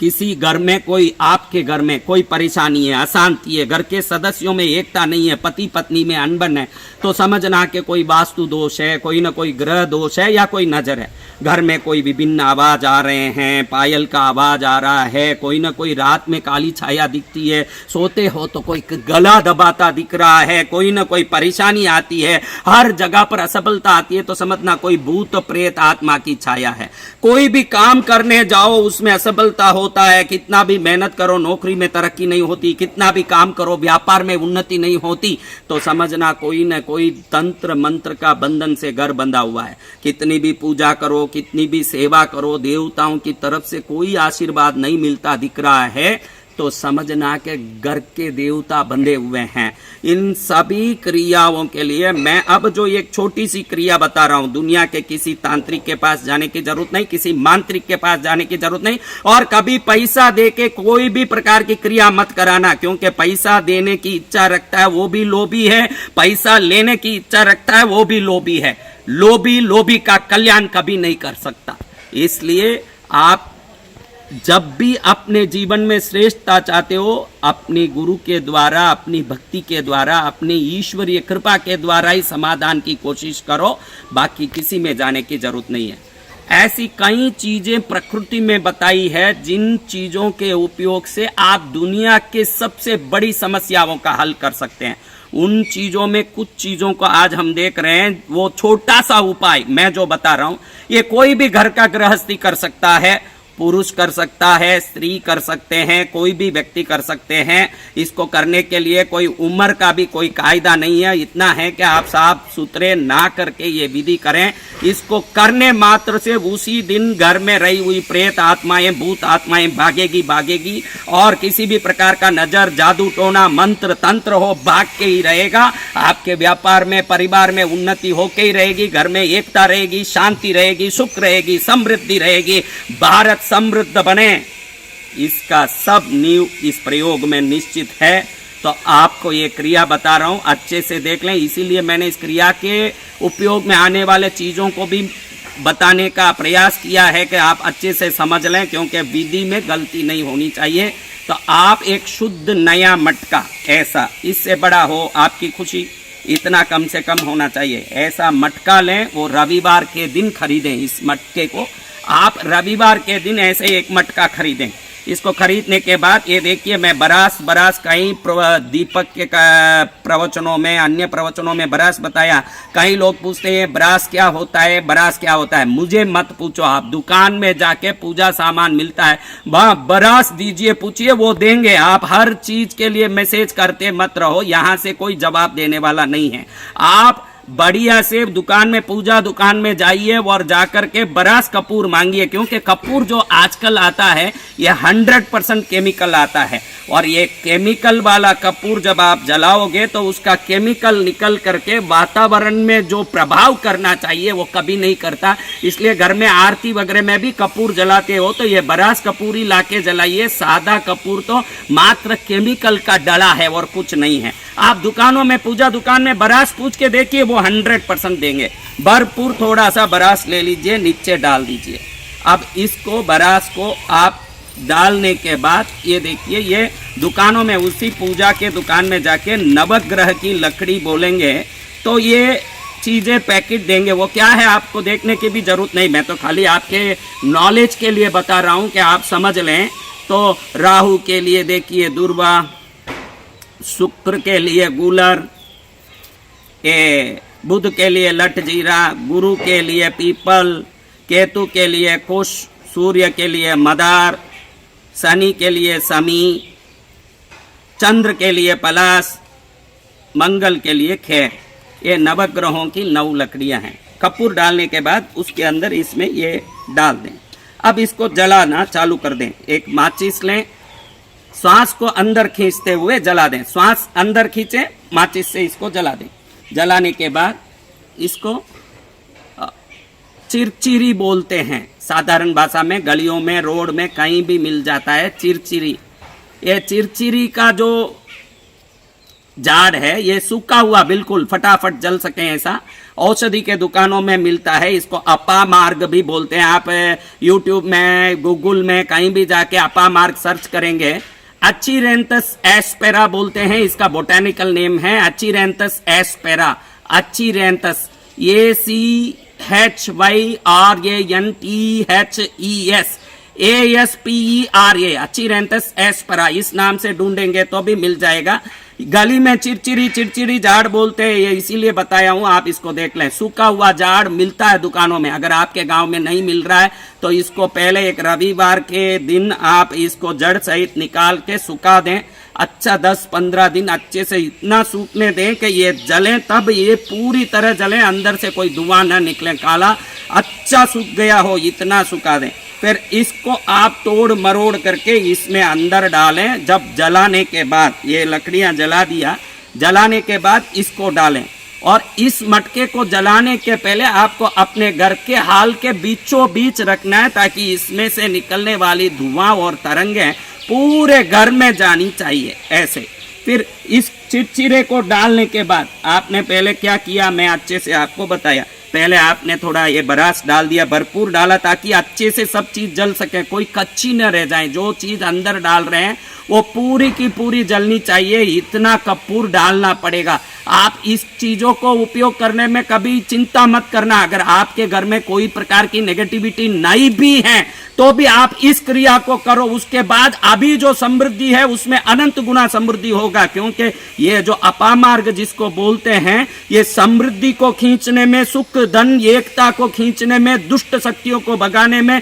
किसी घर में कोई, आपके घर में कोई परेशानी है, अशांति है, घर के सदस्यों में एकता नहीं है, पति पत्नी में अनबन है, तो समझना कि कोई वास्तु दोष है, कोई ना कोई ग्रह दोष है या कोई नजर है। घर में कोई विभिन्न आवाज आ रहे हैं, पायल का आवाज आ रहा है, कोई ना कोई रात में काली छाया दिखती है, सोते हो तो कोई गला दबाता दिख रहा है, कोई ना कोई परेशानी आती है, हर जगह पर असफलता आती है, तो समझना कोई भूत प्रेत आत्मा की छाया है। कोई भी काम करने जाओ उसमें असफलता होता है, कितना भी मेहनत करो नौकरी में तरक्की नहीं होती, कितना भी काम करो व्यापार में उन्नति नहीं होती, तो समझना कोई न कोई तंत्र मंत्र का बंधन से घर बंधा हुआ है। कितनी भी पूजा करो, कितनी भी सेवा करो, देवताओं की तरफ से कोई आशीर्वाद नहीं मिलता दिख रहा है, तो समझना कि घर के देवता बंधे हुए हैं। इन सभी क्रियाओं के लिए मैं अब जो एक छोटी सी क्रिया बता रहा हूं, दुनिया के किसी तांत्रिक के पास जाने की जरूरत नहीं, किसी मांत्रिक के पास जाने की जरूरत नहीं, और कभी पैसा देके कोई भी प्रकार की क्रिया मत कराना, क्योंकि पैसा देने की इच्छा रखता है वो भी लोभी है, पैसा लेने की इच्छा रखता है वो भी लोभी है। लोभी का कल्याण कभी नहीं कर सकता। इसलिए आप जब भी अपने जीवन में श्रेष्ठता चाहते हो, अपने गुरु के द्वारा, अपनी भक्ति के द्वारा, अपनी ईश्वरीय कृपा के द्वारा ही समाधान की कोशिश करो, बाकी किसी में जाने की जरूरत नहीं है। ऐसी कई चीजें प्रकृति में बताई है जिन चीजों के उपयोग से आप दुनिया के सबसे बड़ी समस्याओं का हल कर सकते हैं। उन चीजों में कुछ चीजों को आज हम देख रहे हैं, वो छोटा सा उपाय मैं जो बता रहा हूं, ये कोई भी घर का गृहस्थी कर सकता है, पुरुष कर सकता है, स्त्री कर सकते हैं, कोई भी व्यक्ति कर सकते हैं। इसको करने के लिए कोई उम्र का भी कोई कायदा नहीं है, इतना है कि आप साफ सुथरे ना करके ये विधि करें। इसको करने मात्र से उसी दिन घर में रही हुई प्रेत आत्माएं, भूत आत्माएं भागेगी और किसी भी प्रकार का नजर, जादू टोना, मंत्र तंत्र हो भाग के ही रहेगा। आपके व्यापार में, परिवार में उन्नति होके ही रहेगी, घर में एकता रहेगी, शांति रहेगी, सुख रहेगी, समृद्धि रहेगी, भारत समृद्ध बने। इसका सब नींव इस प्रयोग में निश्चित है। तो आपको ये क्रिया बता रहा हूं, अच्छे से देख लें। इसीलिए मैंने इस क्रिया के उपयोग में आने वाले चीजों को भी बताने का प्रयास किया है कि आप अच्छे से समझ लें, क्योंकि विधि में गलती नहीं होनी चाहिए। तो आप एक शुद्ध नया मटका, ऐसा इससे बड़ा हो आपकी खुशी, इतना कम से कम होना चाहिए, ऐसा मटका लें। वो रविवार के दिन खरीदें। इस मटके को आप रविवार के दिन ऐसे एक मटका खरीदें। इसको खरीदने के बाद ये देखिए, मैं बरास कई दीपक के प्रवचनों में, अन्य प्रवचनों में बरास बताया। कई लोग पूछते हैं बरास क्या होता है, बरास क्या होता है। मुझे मत पूछो, आप दुकान में जाके पूजा सामान मिलता है, वहां बरास दीजिए, पूछिए, वो देंगे। आप हर चीज के लिए मैसेज करते मत रहो, यहां से कोई जवाब देने वाला नहीं है। आप बढ़िया से दुकान में, पूजा दुकान में जाइए और जाकर के बरास कपूर मांगिए, क्योंकि कपूर जो आजकल आता है ये 100% केमिकल आता है, और ये केमिकल वाला कपूर जब आप जलाओगे तो उसका केमिकल निकल करके वातावरण में जो प्रभाव करना चाहिए वो कभी नहीं करता। इसलिए घर में आरती वगैरह में भी कपूर जलाते हो तो ये बरास कपूर ही लाके जलाइए। सादा कपूर तो मात्र केमिकल का डला है और कुछ नहीं है। आप दुकानों में, पूजा दुकान में बरास पूछ के देखिए, वो 100% देंगे। भरपूर थोड़ा सा बरास ले लीजिए, नीचे डाल दीजिए। अब इसको, बरास को आप डालने के बाद ये देखिए, ये दुकानों में, उसी पूजा के दुकान में जाके नवग्रह की लकड़ी बोलेंगे तो ये चीजें पैकेट देंगे। वो क्या है आपको देखने की भी जरूरत नहीं, मैं तो खाली आपके नॉलेज के लिए बता रहा हूं कि आप समझ लें। तो राहु के लिए देखिए दुर्वा, शुक्र के लिए गूलर, बुध के लिए लठ जीरा, गुरु के लिए पीपल, केतु के लिए कुश, सूर्य के लिए मदार, शनि के लिए समी, चंद्र के लिए पलाश, मंगल के लिए खेर। ये नवग्रहों की 9 लकड़ियां हैं। कपूर डालने के बाद उसके अंदर इसमें ये डाल दें। अब इसको जलाना चालू कर दें। एक माचिस लें, श्वास को अंदर खींचते हुए जला दें। श्वास अंदर खींचे, माचिस से इसको जला दें। जलाने के बाद इसको चिरचिरी बोलते हैं, साधारण भाषा में, गलियों में, रोड में कहीं भी मिल जाता है चिरचिरी। ये चिरचिरी का जो झाड़ है ये सूखा हुआ, बिल्कुल फटाफट जल सके ऐसा, औषधि के दुकानों में मिलता है। इसको अपामार्ग भी बोलते हैं। आप यूट्यूब में, गूगल में कहीं भी जाके अपामार्ग सर्च करेंगे, अचीरेंथस एस्पेरा बोलते हैं, इसका बोटेनिकल नेम है अचीरेंथस एस्पेरा। अचीरेंथस ACHYRANTHESASPERA, अचीरेंथस एस्पेरा, इस नाम से ढूंढेंगे तो भी मिल जाएगा। गली में चिड़चिड़ी झाड़ बोलते हैं, ये इसीलिए बताया हूं, आप इसको देख लें। सूखा हुआ झाड़ मिलता है दुकानों में। अगर आपके गांव में नहीं मिल रहा है तो इसको पहले एक रविवार के दिन आप इसको जड़ सहित निकाल के सुखा दें। अच्छा 10-15 दिन अच्छे से इतना सूखने दें कि ये जले, तब ये पूरी तरह जले, अंदर से कोई धुआं ना निकले, काला अच्छा सूख गया हो, इतना सुखा दें। फिर इसको आप तोड़ मरोड़ करके इसमें अंदर डालें। जब जलाने के बाद, ये लकड़ियां जला दिया, जलाने के बाद इसको डालें। और इस मटके को जलाने के पहले आपको अपने घर के हाल के बीचों बीच रखना है, ताकि इसमें से निकलने वाली धुआं और तरंगें पूरे घर में जानी चाहिए, ऐसे। फिर इस चिड़चिड़े को डालने के बाद आपने पहले क्या किया, मैं अच्छे से आपको बताया। पहले आपने थोड़ा ये बरास डाल दिया, भरपूर डाला, ताकि अच्छे से सब चीज जल सके, कोई कच्ची न रह जाए। जो चीज अंदर डाल रहे हैं वो पूरी की पूरी जलनी चाहिए, इतना कपूर डालना पड़ेगा। आप इस चीजों को उपयोग करने में कभी चिंता मत करना। अगर आपके घर में कोई प्रकार की नेगेटिविटी नहीं भी है तो भी आप इस क्रिया को करो। उसके बाद अभी जो समृद्धि है उसमें अनंत गुना समृद्धि होगा, क्योंकि ये जो अपामार्ग जिसको बोलते हैं, ये समृद्धि को खींचने में, सुख धन एकता को खींचने में, दुष्ट शक्तियों को भगाने में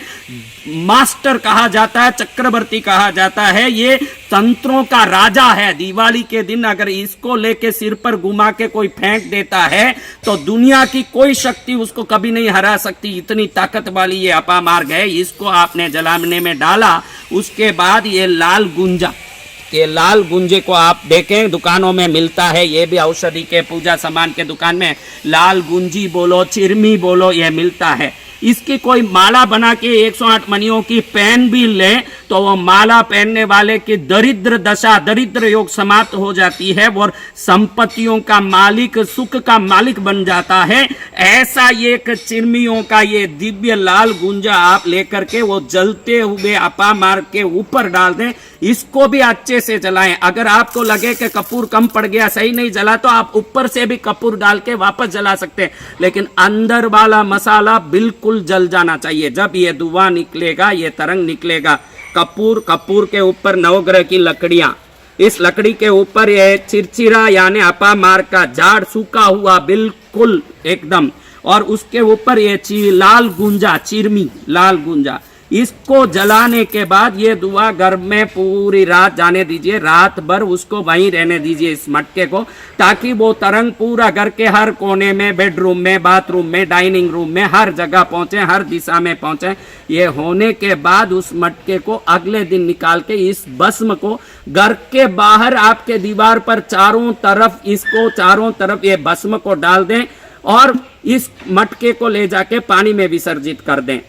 मास्टर कहा जाता है, चक्रवर्ती कहा जाता है। ये तंत्रों का राजा है। दिवाली के दिन अगर इसको लेके सिर पर घुमा के कोई फेंक देता है तो दुनिया की कोई शक्ति उसको कभी नहीं हरा सकती, इतनी ताकत वाली ये अपामार्ग है। इसको आपने जलाने में डाला। उसके बाद ये लाल गुंजा, ये लाल गुंजे को आप देखें दुकानों में मिलता है, ये भी औषधि के पूजा सामान के दुकान में लाल गुंजी बोलो, चिरमी बोलो, ये मिलता है। इसकी कोई माला बना के 108 मणियों की पहन भी ले तो वो माला पहनने वाले की दरिद्र दशा, दरिद्र योग समाप्त हो जाती है और संपत्तियों का मालिक, सुख का मालिक बन जाता है। ऐसा एक चिरमियों का ये दिव्य लाल गुंजा आप लेकर के वो जलते हुए अपामार्ग के ऊपर डाल दें। इसको भी अच्छे से जलाएं। अगर आपको लगे कि कपूर कम पड़ गया, सही नहीं जला, तो आप ऊपर से भी कपूर डाल के वापस जला सकते हैं, लेकिन अंदर वाला मसाला बिल्कुल जल जाना चाहिए। जब ये धुआं निकलेगा, ये तरंग निकलेगा, कपूर के ऊपर नवग्रह की लकड़ियां, इस लकड़ी के ऊपर ये चिरचिरा यानी अपामार्ग का झाड़ सूखा हुआ बिल्कुल एकदम, और उसके ऊपर ये लाल गुंजा, चिरमी लाल गुंजा, इसको जलाने के बाद ये धुआं घर में पूरी रात जाने दीजिए। रात भर उसको वहीं रहने दीजिए, इस मटके को, ताकि वो तरंग पूरा घर के हर कोने में, बेडरूम में, बाथरूम में, डाइनिंग रूम में, हर जगह पहुंचे, हर दिशा में पहुंचे। ये होने के बाद उस मटके को अगले दिन निकाल के इस भस्म को घर के बाहर आपके दीवार पर चारों तरफ ये भस्म को डाल दें और इस मटके को ले जाके पानी में विसर्जित कर दें।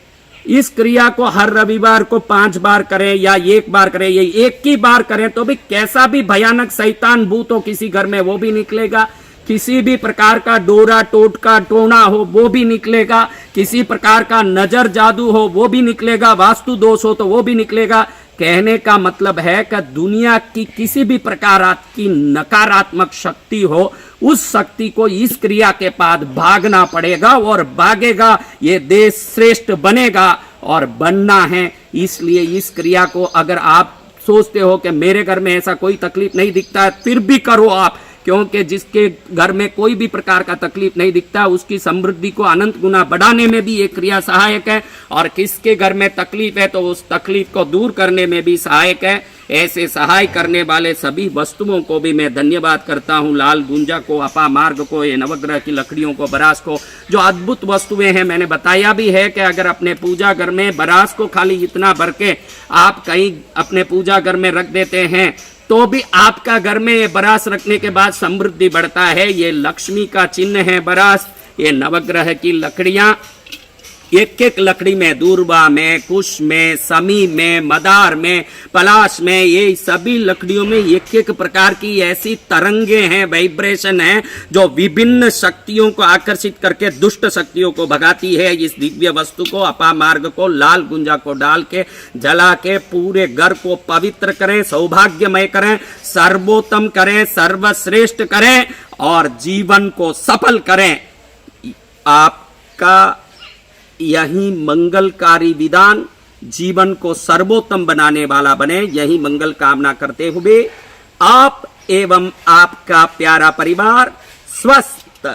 इस क्रिया को हर रविवार को 5 बार करें या 1 बार करें, ये एक ही बार करें तो भी कैसा भी भयानक शैतान भूत हो किसी घर में वो भी निकलेगा, किसी भी प्रकार का डोरा टोटका टोना हो वो भी निकलेगा, किसी प्रकार का नजर जादू हो वो भी निकलेगा, वास्तु दोष हो तो वो भी निकलेगा। कहने का मतलब है कि दुनिया की किसी भी प्रकार की नकारात्मक शक्ति हो, उस शक्ति को इस क्रिया के बाद भागना पड़ेगा और भागेगा, ये देश श्रेष्ठ बनेगा और बनना है। इसलिए इस क्रिया को अगर आप सोचते हो कि मेरे घर में ऐसा कोई तकलीफ नहीं दिखता है, फिर भी करो आप, क्योंकि जिसके घर में कोई भी प्रकार का तकलीफ नहीं दिखता उसकी समृद्धि को अनंत गुना बढ़ाने में भी ये क्रिया सहायक है, और किसके घर में तकलीफ है तो उस तकलीफ को दूर करने में भी सहायक है। ऐसे सहाय करने वाले सभी वस्तुओं को भी मैं धन्यवाद करता हूँ। लाल गुंजा को, अपामार्ग को, ये नवग्रह की लकड़ियों को, बरास को, जो अद्भुत वस्तुएं हैं। मैंने बताया भी है कि अगर अपने पूजा घर में बरास को खाली इतना भर के आप कहीं अपने पूजा घर में रख देते हैं तो भी आपका घर में ये बरास रखने के बाद समृद्धि बढ़ता है। ये लक्ष्मी का चिन्ह है बरास, ये नवग्रह की लकड़ियां, एक एक लकड़ी में, दूर्वा में, कुश में, समी में, मदार में, पलाश में, ये सभी लकड़ियों में एक एक प्रकार की ऐसी तरंगे हैं, वाइब्रेशन है, जो विभिन्न शक्तियों को आकर्षित करके दुष्ट शक्तियों को भगाती है। इस दिव्य वस्तु को, अपामार्ग को, लाल गुंजा को डाल के जला के पूरे घर को पवित्र करें, सौभाग्यमय करें, सर्वोत्तम करें, सर्वश्रेष्ठ करें और जीवन को सफल करें। आपका यही मंगलकारी विधान जीवन को सर्वोत्तम बनाने वाला बने, यही मंगल कामना करते हुए आप एवं आपका प्यारा परिवार स्वस्थ,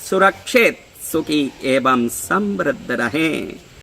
सुरक्षित, सुखी एवं समृद्ध रहें।